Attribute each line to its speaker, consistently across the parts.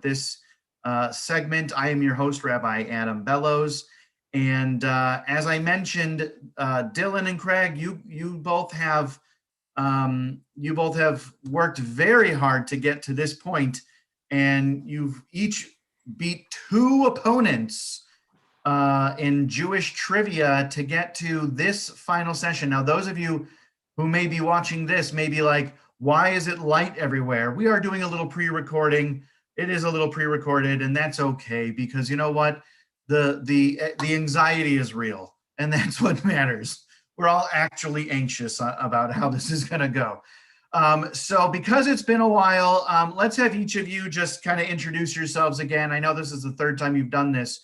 Speaker 1: this segment. I am your host, Rabbi Adam Bellows. And as I mentioned, Dylan and Craig, you both have worked very hard to get to this point, and you've each beat two opponents in Jewish trivia to get to this final session. Now, those of you who may be watching this may be like, why is it light everywhere? We are doing a little pre-recording. It is a little pre-recorded, and that's okay, because you know what? The anxiety is real, and that's what matters. We're all actually anxious about how this is going to go. So because it's been a while, let's have each of you just kind of introduce yourselves again. I know this is the third time you've done this.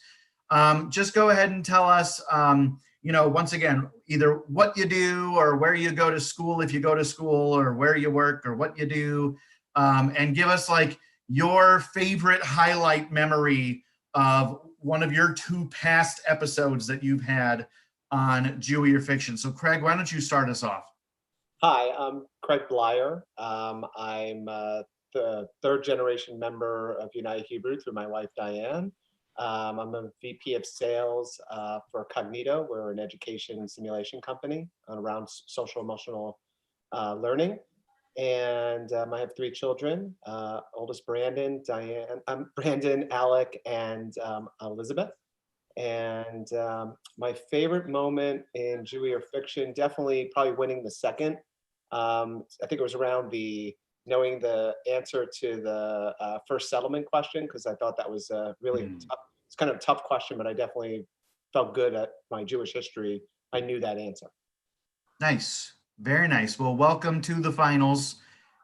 Speaker 1: Just go ahead and tell us, once again, either what you do or where you go to school, if you go to school, or where you work or what you do, and give us like your favorite highlight memory of one of your two past episodes that you've had on Jewie or Fiction. So Craig, why don't you start us off?
Speaker 2: Hi, I'm Craig Bleyer. I'm the third generation member of United Hebrew through my wife, Diane. I'm a VP of sales for Cognito. We're an education simulation company around social emotional learning. And I have three children, oldest Brandon, Brandon, Alec, and Elizabeth. And my favorite moment in Jewie or Fiction, definitely probably winning the second. I think it was around knowing the answer to the first settlement question, because I thought that was really tough. It's kind of a tough question, but I definitely felt good at my Jewish history. I knew that answer.
Speaker 1: Nice. Very nice. Well, welcome to the finals,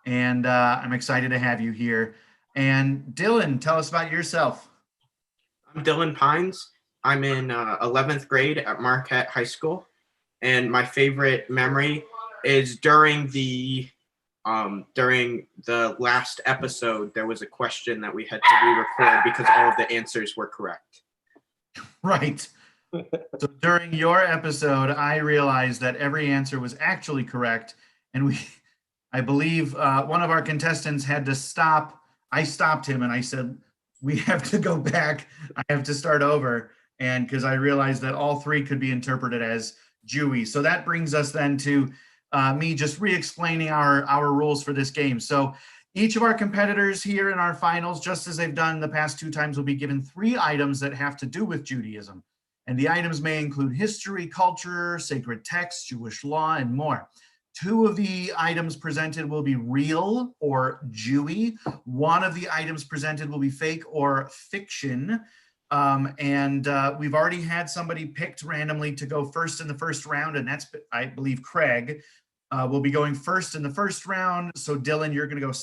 Speaker 1: and I'm excited to have you here. And Dylan, tell us about yourself.
Speaker 3: I'm Dylan Pines. I'm in 11th grade at Marquette High School, and my favorite memory is during the last episode, there was a question that we had to re-record because all of the answers were correct.
Speaker 1: Right. So during your episode, I realized that every answer was actually correct, and I believe one of our contestants had to stop. I stopped him and I said, we have to go back. I have to start over. And because I realized that all three could be interpreted as Jewy. So that brings us then to me just re-explaining our rules for this game. So each of our competitors here in our finals, just as they've done the past two times, will be given 3 items that have to do with Judaism. And the items may include history, culture, sacred texts, Jewish law, and more. 2 of the items presented will be real or Jewy. 1 of the items presented will be fake or fiction. We've already had somebody picked randomly to go first in the first round, and that's, I believe, Craig. Will be going first in the first round. So Dylan, you're going to go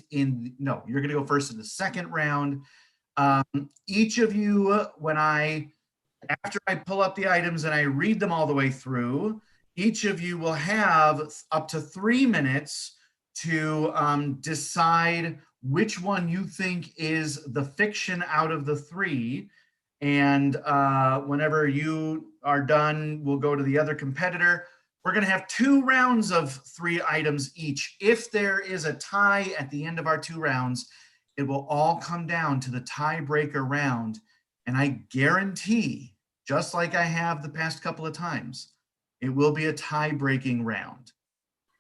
Speaker 1: you're going to go first in the second round. Each of you, after I pull up the items and I read them all the way through, each of you will have up to 3 minutes to decide which one you think is the fiction out of the 3. And whenever you are done, we'll go to the other competitor. We're going to have 2 rounds of 3 items each. If there is a tie at the end of our 2 rounds, it will all come down to the tiebreaker round. And I guarantee, just like I have the past couple of times, it will be a tie-breaking round.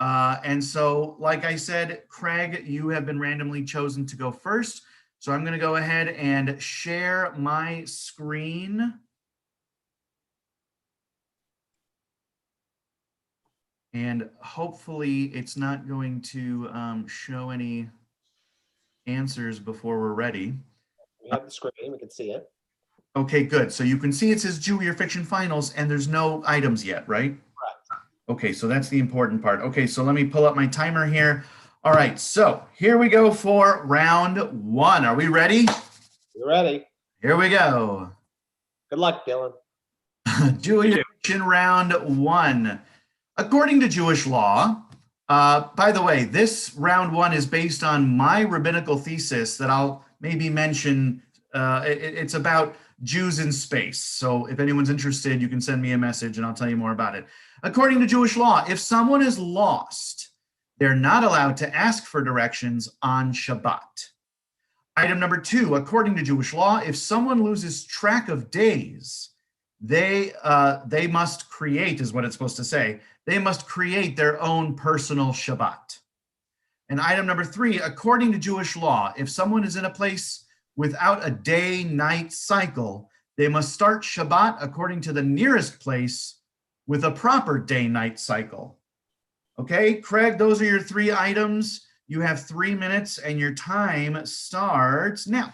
Speaker 1: And so, like I said, Craig, you have been randomly chosen to go first. So I'm going to go ahead and share my screen. And hopefully it's not going to show any answers before we're ready.
Speaker 2: We have the screen, we can see it.
Speaker 1: Okay, good. So you can see it says Jewie or Fiction Finals, and there's no items yet, right?
Speaker 2: Correct.
Speaker 1: Okay, so that's the important part. Okay, so let me pull up my timer here. All right, so here we go for round 1. Are we ready?
Speaker 2: You're ready.
Speaker 1: Here we go.
Speaker 2: Good luck, Dylan.
Speaker 1: Jewie or Fiction round 1. According to Jewish law, by the way, this round 1 is based on my rabbinical thesis that I'll maybe mention. It's about Jews in space. So if anyone's interested, you can send me a message and I'll tell you more about it. According to Jewish law, if someone is lost, they're not allowed to ask for directions on Shabbat. Item number 2, according to Jewish law, if someone loses track of days, they must create, is what it's supposed to say. They must create their own personal Shabbat. And item number 3, according to Jewish law, if someone is in a place without a day-night cycle, they must start Shabbat according to the nearest place with a proper day-night cycle. Okay, Craig, those are your 3 items. You have 3 minutes and your time starts now.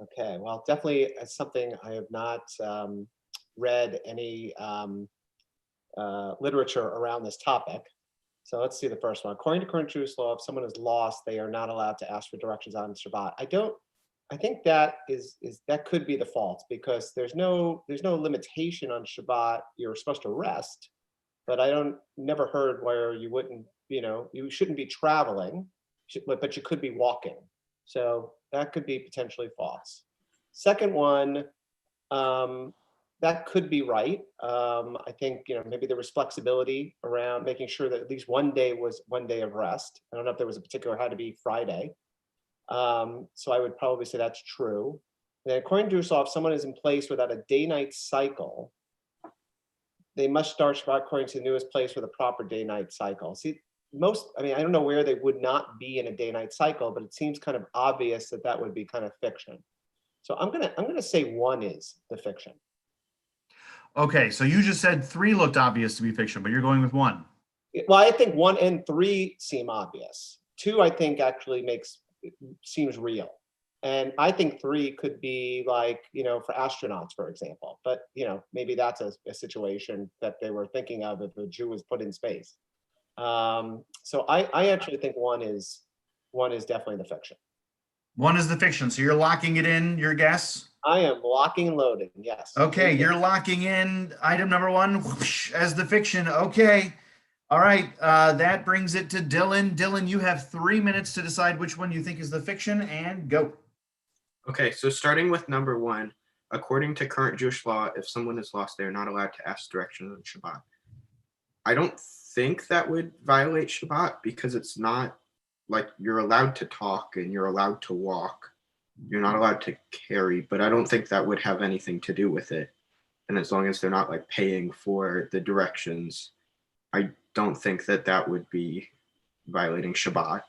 Speaker 2: Okay, well, definitely something I have not read any literature around this topic. So let's see the first one. According to current Jewish law, if someone is lost, they are not allowed to ask for directions on Shabbat. I think that that could be the fault, because there's no limitation on Shabbat. You're supposed to rest, but never heard where you wouldn't, you shouldn't be traveling, but you could be walking. So that could be potentially false. Second one, that could be right. I think, maybe there was flexibility around making sure that at least one day was one day of rest. I don't know if there was a particular, had to be Friday. So I would probably say that's true. And then according to Jewish law, if someone is in place without a day-night cycle, they must start Shabbat according to the newest place with a proper day-night cycle. See, I don't know where they would not be in a day-night cycle, but it seems kind of obvious that that would be kind of fiction. So I'm gonna say 1 is the fiction.
Speaker 1: Okay, so you just said 3 looked obvious to be fiction, but you're going with 1.
Speaker 2: Well, I think 1 and 3 seem obvious. 2, I think, actually seems real. And I think 3 could be like, for astronauts, for example. But, maybe that's a situation that they were thinking of if a Jew was put in space. So I actually think 1 is definitely the fiction.
Speaker 1: 1 is the fiction. So you're locking it in, your guess?
Speaker 2: I am locking and loading, yes.
Speaker 1: Okay, you're locking in item number 1 whoosh, as the fiction. Okay. All right, that brings it to Dylan. Dylan, you have 3 minutes to decide which one you think is the fiction, and go.
Speaker 3: Okay, so starting with number 1, according to current Jewish law, if someone is lost, they are not allowed to ask directions on Shabbat. I don't think that would violate Shabbat, because it's not like you're allowed to talk and you're allowed to walk. You're not allowed to carry, but I don't think that would have anything to do with it. And as long as they're not like paying for the directions, I don't think that would be violating Shabbat.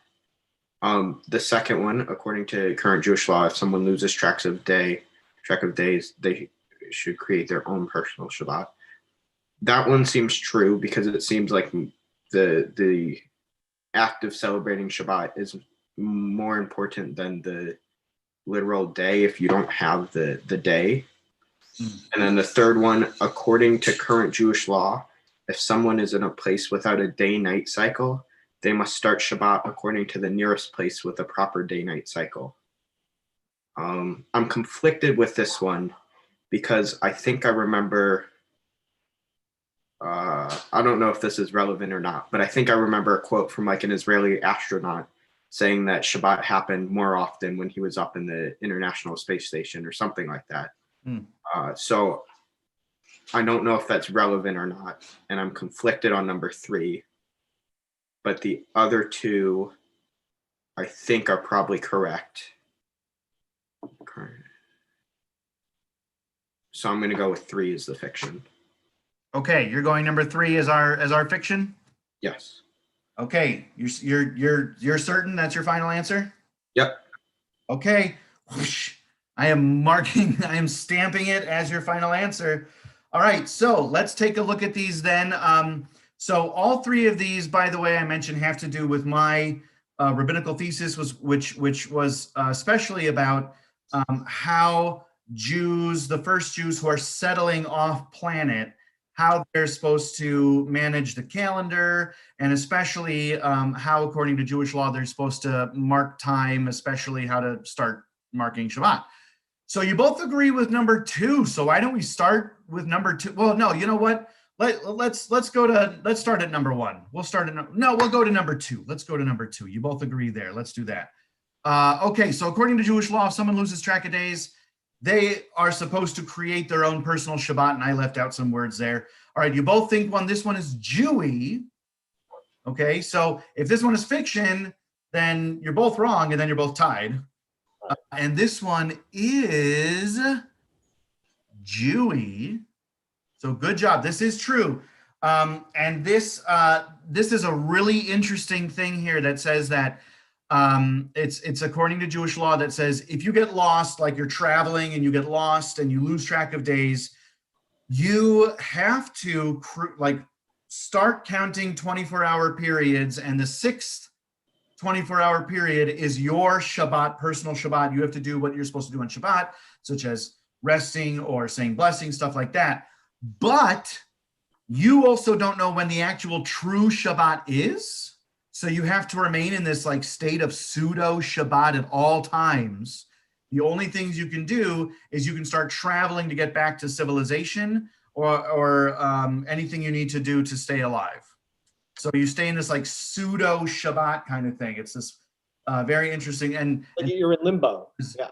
Speaker 3: The second one, according to current Jewish law, if someone loses track of days, they should create their own personal Shabbat. That one seems true, because it seems like the act of celebrating Shabbat is more important than the literal day if you don't have the day. And then the third one, according to current Jewish law, if someone is in a place without a day-night cycle, they must start Shabbat according to the nearest place with a proper day-night cycle. I'm conflicted with this one, because I think I remember, I don't know if this is relevant or not, but I think I remember a quote from like an Israeli astronaut saying that Shabbat happened more often when he was up in the International Space Station or something like that. So I don't know if that's relevant or not, and I'm conflicted on number 3. But the other 2, I think, are probably correct. So I'm going to go with 3 as the fiction.
Speaker 1: Okay, you're going number 3 as our fiction?
Speaker 3: Yes.
Speaker 1: Okay, you're certain that's your final answer?
Speaker 3: Yep.
Speaker 1: Okay. Whoosh. I am stamping it as your final answer. All right, so let's take a look at these then. So all 3 of these, by the way, I mentioned have to do with my rabbinical thesis, which was especially about how Jews, the first Jews who are settling off planet, how they're supposed to manage the calendar, and especially how, according to Jewish law, they're supposed to mark time, especially how to start marking Shabbat. So you both agree with number 2. So why don't we start with number 2? Well, no, you know what? Let's start at number 1. We'll go to number 2. Let's go to number 2. You both agree there. Let's do that. Okay, so according to Jewish law, if someone loses track of days, they are supposed to create their own personal Shabbat, and I left out some words there. All right, you both think this one is Jewie. Okay, so if this one is fiction, then you're both wrong, and then you're both tied. And this one is Jewie. So good job. This is true. And this is a really interesting thing here that says that it's according to Jewish law that says if you get lost, like you're traveling and you get lost and you lose track of days, you have to start counting 24-hour periods, and the sixth 24-hour period is your Shabbat, personal Shabbat. You have to do what you're supposed to do on Shabbat, such as resting or saying blessings, stuff like that. But you also don't know when the actual true Shabbat is. So you have to remain in this like state of pseudo Shabbat at all times. The only things you can do is you can start traveling to get back to civilization or anything you need to do to stay alive. So you stay in this like pseudo Shabbat kind of thing. It's this very interesting. And
Speaker 2: you're in limbo. Yeah.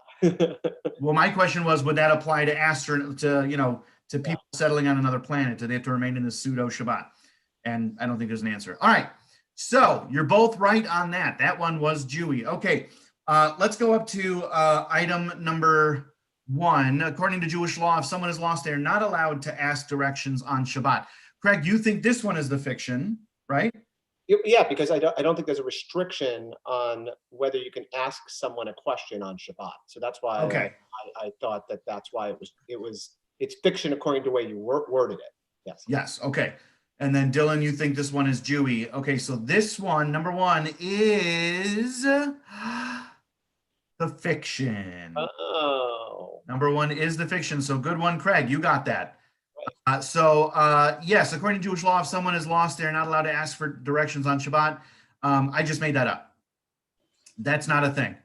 Speaker 1: Well, my question was, would that apply to people settling on another planet? Do they have to remain in the pseudo Shabbat? And I don't think there's an answer. All right. So you're both right on that. That one was Jewie. Okay. Let's go up to item number 1. According to Jewish law, if someone is lost, they're not allowed to ask directions on Shabbat. Craig, you think this one is the fiction, right?
Speaker 2: Yeah, because I don't think there's a restriction on whether you can ask someone a question on Shabbat. So that's why I thought that's why it's fiction according to the way you worded it. Yes.
Speaker 1: Yes. Okay. And then Dylan, you think this one is Jewie. Okay, so this one, number 1, is the fiction.
Speaker 2: Oh.
Speaker 1: Number 1 is the fiction. So good one, Craig. You got that. Yes, according to Jewish law, if someone is lost, they're not allowed to ask for directions on Shabbat. I just made that up. That's not a thing.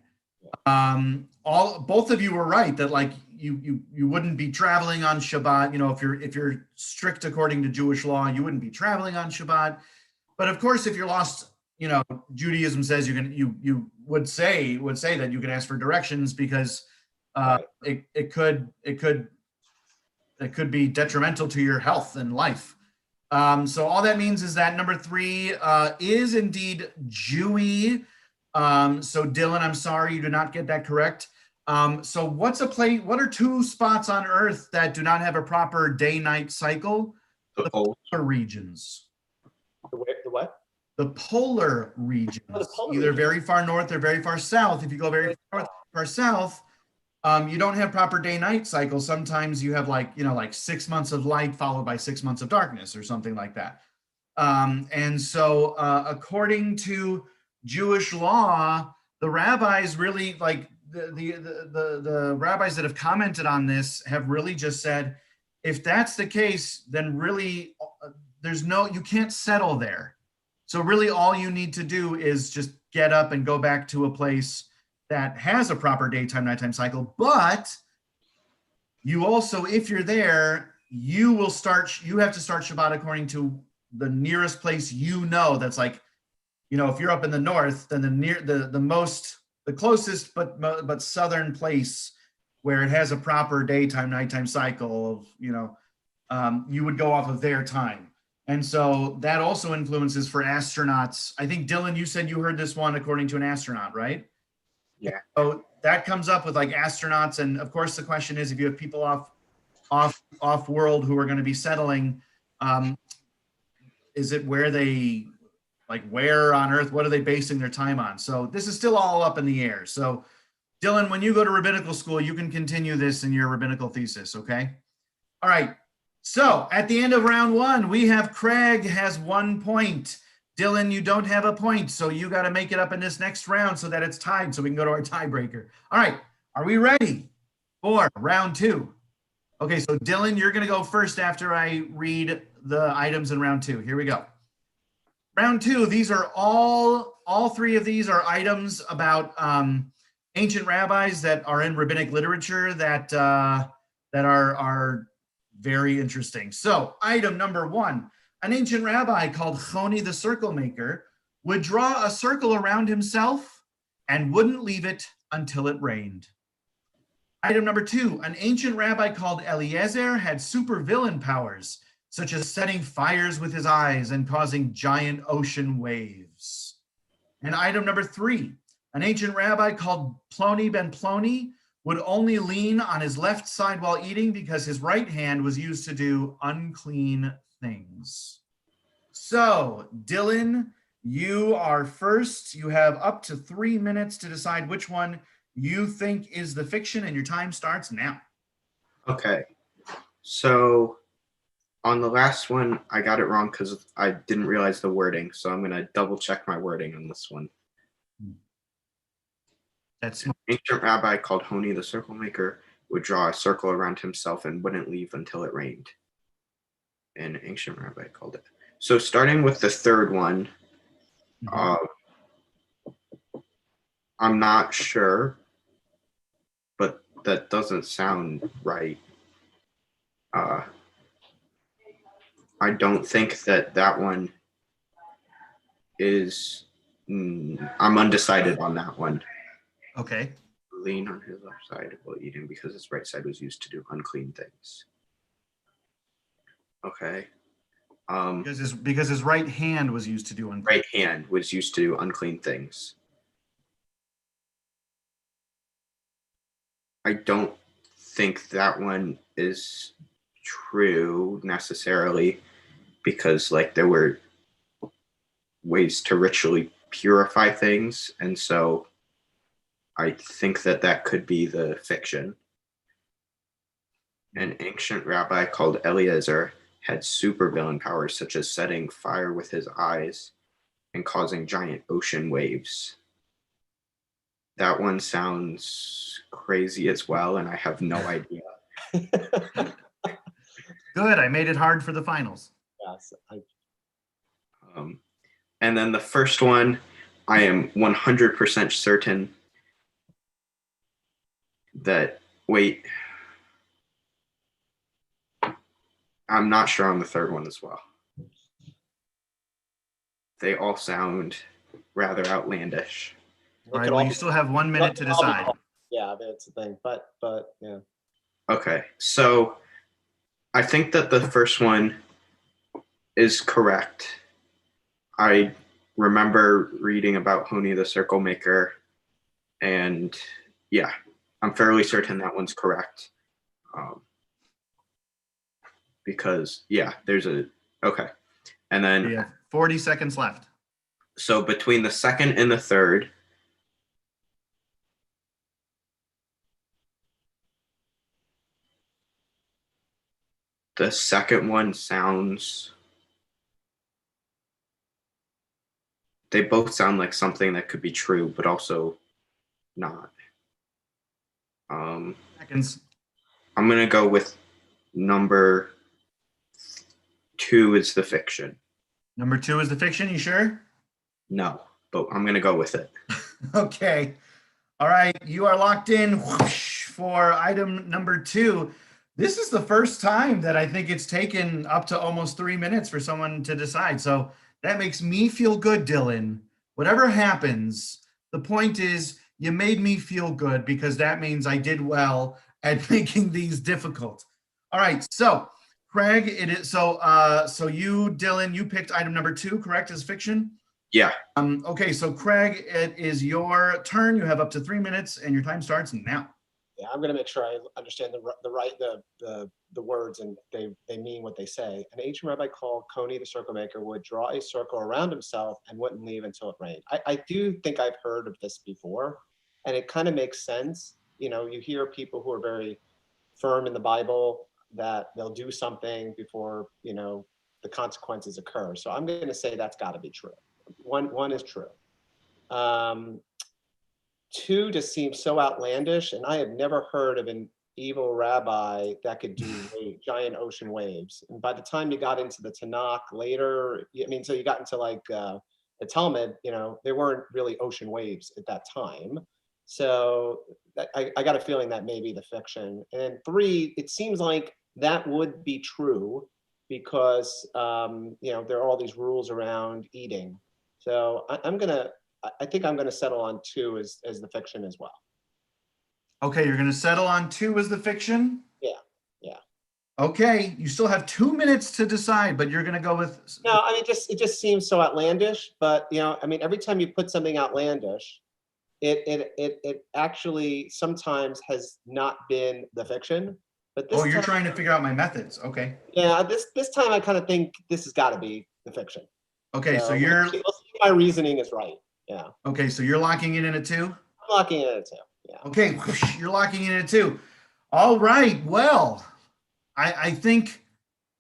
Speaker 1: Both of you were right that like you wouldn't be traveling on Shabbat. You know, if you're strict according to Jewish law, you wouldn't be traveling on Shabbat. But of course, if you're lost, you know, Judaism says you would say that you can ask for directions because it could be detrimental to your health and life. So all that means is that number 3 is indeed Jewie. So Dylan, I'm sorry you did not get that correct. So what are 2 spots on Earth that do not have a proper day-night cycle? The polar regions.
Speaker 2: The what?
Speaker 1: The polar regions.
Speaker 2: Oh, the polar
Speaker 1: Either
Speaker 2: regions.
Speaker 1: Very far north or very far south. If you go very far south, you don't have proper day-night cycles. Sometimes you have like 6 months of light followed by 6 months of darkness or something like that. And so according to Jewish law, the rabbis really like the rabbis that have commented on this have really just said, if that's the case, then really you can't settle there. So really all you need to do is just get up and go back to a place that has a proper daytime, nighttime cycle. But you also, if you're there, you have to start Shabbat according to the nearest place that's like, if you're up in the north, then the closest but southern place where it has a proper daytime, nighttime cycle of, you would go off of their time. And so that also influences for astronauts. I think, Dylan, you said you heard this one according to an astronaut, right?
Speaker 3: Yeah.
Speaker 1: So that comes up with like astronauts. And of course, the question is, if you have people off world who are going to be settling, is it where on Earth, what are they basing their time on? So this is still all up in the air. So Dylan, when you go to rabbinical school, you can continue this in your rabbinical thesis, okay? All right. So at the end of round 1, we have Craig has 1 point. Dylan, you don't have a point, so you got to make it up in this next round so that it's tied so we can go to our tiebreaker. All right. Are we ready for round 2? Okay, so Dylan, you're going to go first after I read the items in round 2. Here we go. Round 2, these are all 3 of these are items about ancient rabbis that are in rabbinic literature that are very interesting. So item number 1, an ancient rabbi called Choni the circle maker would draw a circle around himself and wouldn't leave it until it rained. Item number 2, an ancient rabbi called Eliezer had supervillain powers, such as setting fires with his eyes and causing giant ocean waves. And item number 3, An ancient rabbi called Plony ben Plony would only lean on his left side while eating because his right hand was used to do unclean things. So, Dylan, you are first. You have up to 3 minutes to decide which one you think is the fiction, and your time starts now.
Speaker 3: Okay. So on the last one, I got it wrong because I didn't realize the wording. So I'm going to double check my wording on this one.
Speaker 1: That's
Speaker 3: An ancient rabbi called Honi the circle maker would draw a circle around himself and wouldn't leave until it rained. An ancient rabbi called it. So starting with the third one, I'm not sure, but that doesn't sound right. I don't think that one is, I'm undecided on that one.
Speaker 1: okay.
Speaker 3: Lean on his left side while eating because his right side was used to do unclean things. Okay.
Speaker 1: Because his right hand was used to do unclean.
Speaker 3: Right hand was used to do unclean things. I don't think that one is true necessarily because like there were ways to ritually purify things, and so I think that could be the fiction. An ancient rabbi called Eliezer had supervillain powers such as setting fire with his eyes and causing giant ocean waves. That one sounds crazy as well, and I have no idea.
Speaker 1: Good. I made it hard for the finals.
Speaker 2: Yes.
Speaker 3: And then the first one, I am 100% certain that, wait, I'm not sure on the third one as well. They all sound rather outlandish.
Speaker 1: All right, well, you still have 1 minute to decide.
Speaker 2: Yeah, that's the thing, but yeah.
Speaker 3: Okay, so I think that the first one is correct. I remember reading about Honi the circle maker, and yeah, I'm fairly certain that one's correct. Because yeah, there's a, okay. And then
Speaker 1: We have 40 seconds left.
Speaker 3: so between the second and the third, the second one sounds, they both sound like something that could be true, but also not.
Speaker 1: Seconds.
Speaker 3: I'm going to go with number 2 is the fiction.
Speaker 1: Number 2 is the fiction. You sure?
Speaker 3: No, but I'm going to go with it.
Speaker 1: Okay. All right. You are locked in whoosh, for item number 2. This is the first time that I think it's taken up to almost 3 minutes for someone to decide. So that makes me feel good, Dylan. Whatever happens, the point is you made me feel good because that means I did well at making these difficult. All right. So Craig, it is so you, Dylan, you picked item number 2, correct, as fiction?
Speaker 3: Yeah.
Speaker 1: Okay, so Craig, it is your turn. You have up to 3 minutes and your time starts now.
Speaker 2: Yeah, I'm going to make sure I understand the words and they mean what they say. An ancient rabbi called Honi the circle maker would draw a circle around himself and wouldn't leave until it rained. I do think I've heard of this before, and it kind of makes sense. You know, you hear people who are very firm in the Bible that they'll do something before, you know, the consequences occur. So I'm going to say that's got to be true. One is true. 2 just seems so outlandish, and I have never heard of an evil rabbi that could do giant ocean waves. And by the time you got into the Tanakh later, I mean, so you got into like the Talmud, you know, there weren't really ocean waves at that time. So I got a feeling that may be the fiction. And then 3, it seems like that would be true because, you know, there are all these rules around eating. So I think I'm gonna settle on 2 as the fiction as well.
Speaker 1: Okay, you're going to settle on 2 as the fiction?
Speaker 2: Yeah.
Speaker 1: Okay, you still have 2 minutes to decide, but you're going to go with...
Speaker 2: No, I mean, it just seems so outlandish, but you know, I mean, every time you put something outlandish, it actually sometimes has not been the fiction, but this
Speaker 1: Oh, you're
Speaker 2: time,
Speaker 1: trying to figure out my methods. Okay.
Speaker 2: yeah, this time I kind of think this has got to be the fiction.
Speaker 1: Okay, so
Speaker 2: So
Speaker 1: you're
Speaker 2: we'll see if my reasoning is right. Yeah,
Speaker 1: okay, so you're locking in at 2?
Speaker 2: I'm locking in at 2. Yeah.
Speaker 1: Okay, whoosh, you're locking in at 2. All right. Well, I think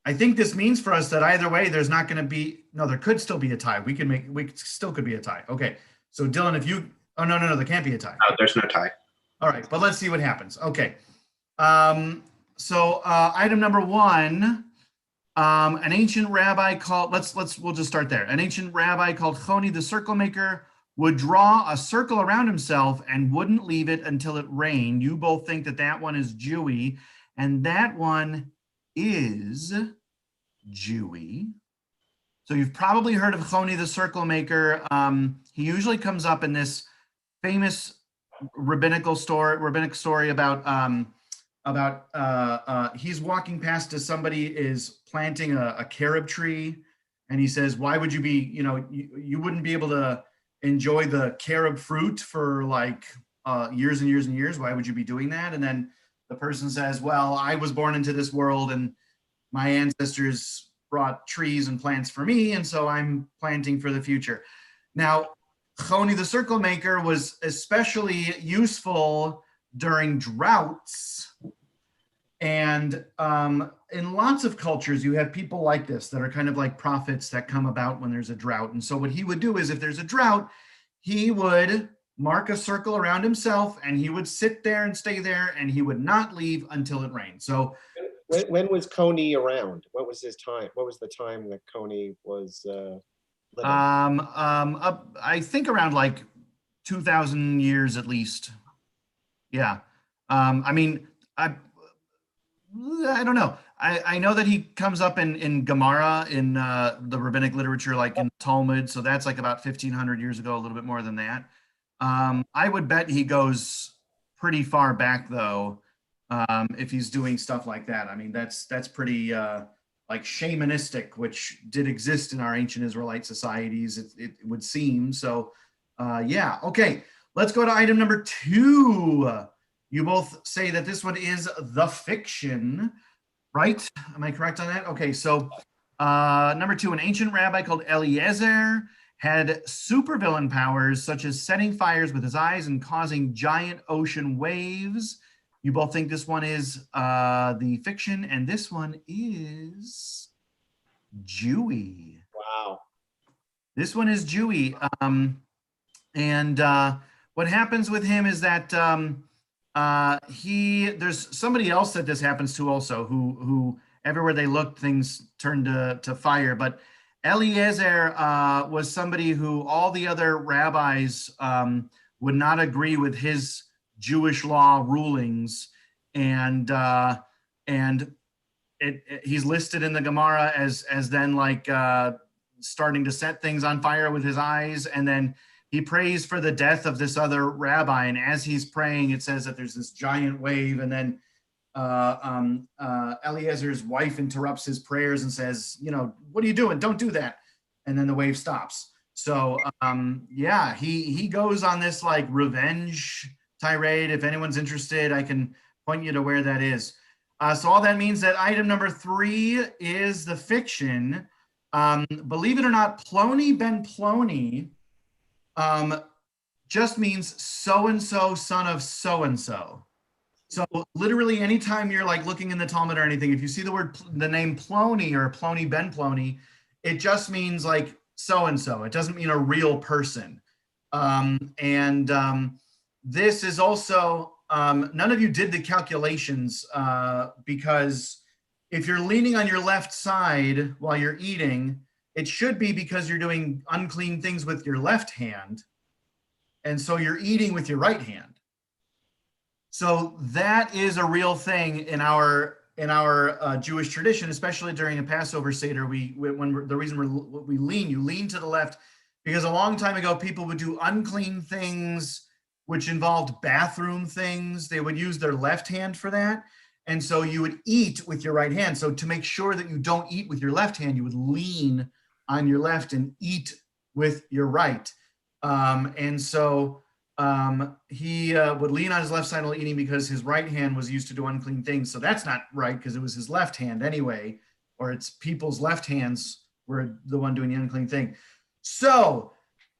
Speaker 1: this means for us that either way, there's not going to be, no, there could still be a tie. We still could be a tie. Okay. So Dylan, if you, oh, no, there can't be a tie.
Speaker 3: No, there's no tie.
Speaker 1: All right, but let's see what happens. Okay. So item number 1, an ancient rabbi called, we'll just start there. An ancient rabbi called Choni the circle maker would draw a circle around himself and wouldn't leave it until it rained. You both think that that one is Jewie, and that one is Jewie. So you've probably heard of Choni the circle maker. He usually comes up in this famous rabbinic story about he's walking past as somebody is planting a carob tree, and he says, why would you be, you wouldn't be able to enjoy the carob fruit for like years and years and years. Why would you be doing that? And then the person says, well, I was born into this world and my ancestors brought trees and plants for me, and so I'm planting for the future. Now, Choni the circle maker was especially useful during droughts. And in lots of cultures, you have people like this that are kind of like prophets that come about when there's a drought. And so what he would do is if there's a drought, he would mark a circle around himself and he would sit there and stay there and he would not leave until it rained. So
Speaker 2: when was Coney around? What was his time? What was the time that Coney was living?
Speaker 1: I think around like 2,000 years at least. Yeah. I mean, I don't know. I know that he comes up in Gemara in the rabbinic literature, like in Talmud. So that's like about 1,500 years ago, a little bit more than that. I would bet he goes pretty far back though, if he's doing stuff like that. I mean, that's pretty like shamanistic, which did exist in our ancient Israelite societies, it would seem. So yeah, okay. Let's go to item number 2. You both say that this one is the fiction, right? Am I correct on that? Okay, so number 2, an ancient rabbi called Eliezer had supervillain powers such as setting fires with his eyes and causing giant ocean waves. You both think this one is the fiction, and this one is Jewie.
Speaker 2: Wow.
Speaker 1: This one is Jewie. And what happens with him is that there's somebody else that this happens to also, who everywhere they looked, things turned to fire. But Eliezer was somebody who all the other rabbis would not agree with his Jewish law rulings, and he's listed in the Gemara as then like starting to set things on fire with his eyes, and then he prays for the death of this other rabbi, and as he's praying, it says that there's this giant wave, and then Eliezer's wife interrupts his prayers and says, what are you doing? Don't do that. And then the wave stops. So yeah, he goes on this like revenge tirade. If anyone's interested, I can point you to where that is. So all that means that item number 3 is the fiction. Believe it or not, Plony ben Plony just means so-and-so, son of so-and-so. So literally anytime you're like looking in the Talmud or anything, if you see the name Plony or Plony ben Plony, it just means like so-and-so. It doesn't mean a real person. This is also, none of you did the calculations because if you're leaning on your left side while you're eating, it should be because you're doing unclean things with your left hand. And so you're eating with your right hand. So that is a real thing in our Jewish tradition, especially during a Passover Seder. The reason we lean to the left, because a long time ago, people would do unclean things, which involved bathroom things. They would use their left hand for that. And so you would eat with your right hand. So to make sure that you don't eat with your left hand, you would lean on your left and eat with your right. And so he would lean on his left side while eating because his right hand was used to do unclean things. So that's not right because it was his left hand anyway, or it's people's left hands were the one doing the unclean thing. So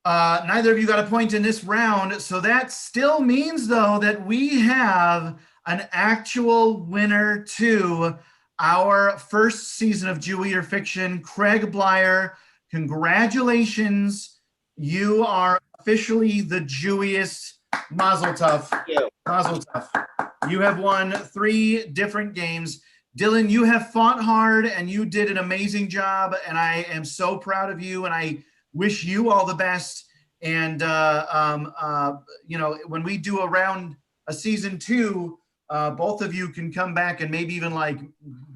Speaker 1: neither of you got a point in this round. So that still means, though, that we have an actual winner to our first season of Jewie or Fiction. Craig Bleyer, congratulations. You are officially the Jewiest. Mazel tov.
Speaker 2: Yeah.
Speaker 1: Mazel tov. You have won 3 different games. Dylan, you have fought hard and you did an amazing job. And I am so proud of you. And I wish you all the best. And, you know, when we do a season 2, both of you can come back and maybe even like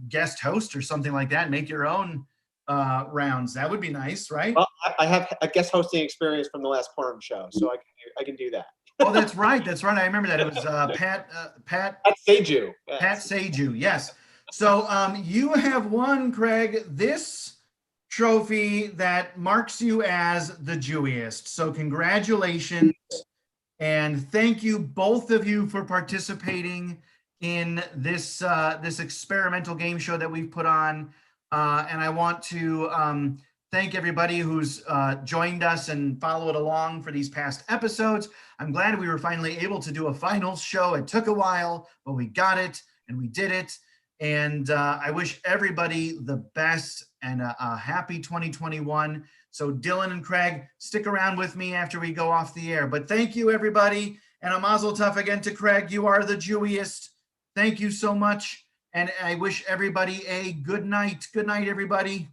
Speaker 1: guest host or something like that and make your own rounds. That would be nice, right?
Speaker 2: Well, I have a guest hosting experience from the last Purim show, so I can do that.
Speaker 1: Oh, that's right. That's right. I remember that. It was Pat
Speaker 2: Seju.
Speaker 1: Pat Seju. Yes. So you have won, Craig, this trophy that marks you as the Jewiest. So congratulations. And thank you, both of you, for participating in this this experimental game show that we've put on. And I want to thank everybody who's joined us and followed along for these past episodes. I'm glad we were finally able to do a finals show. It took a while, but we got it and we did it. And I wish everybody the best and a happy 2021. So Dylan and Craig, stick around with me after we go off the air. But thank you, everybody. And a mazel tov again to Craig. You are the Jewiest. Thank you so much. And I wish everybody a good night. Good night, everybody.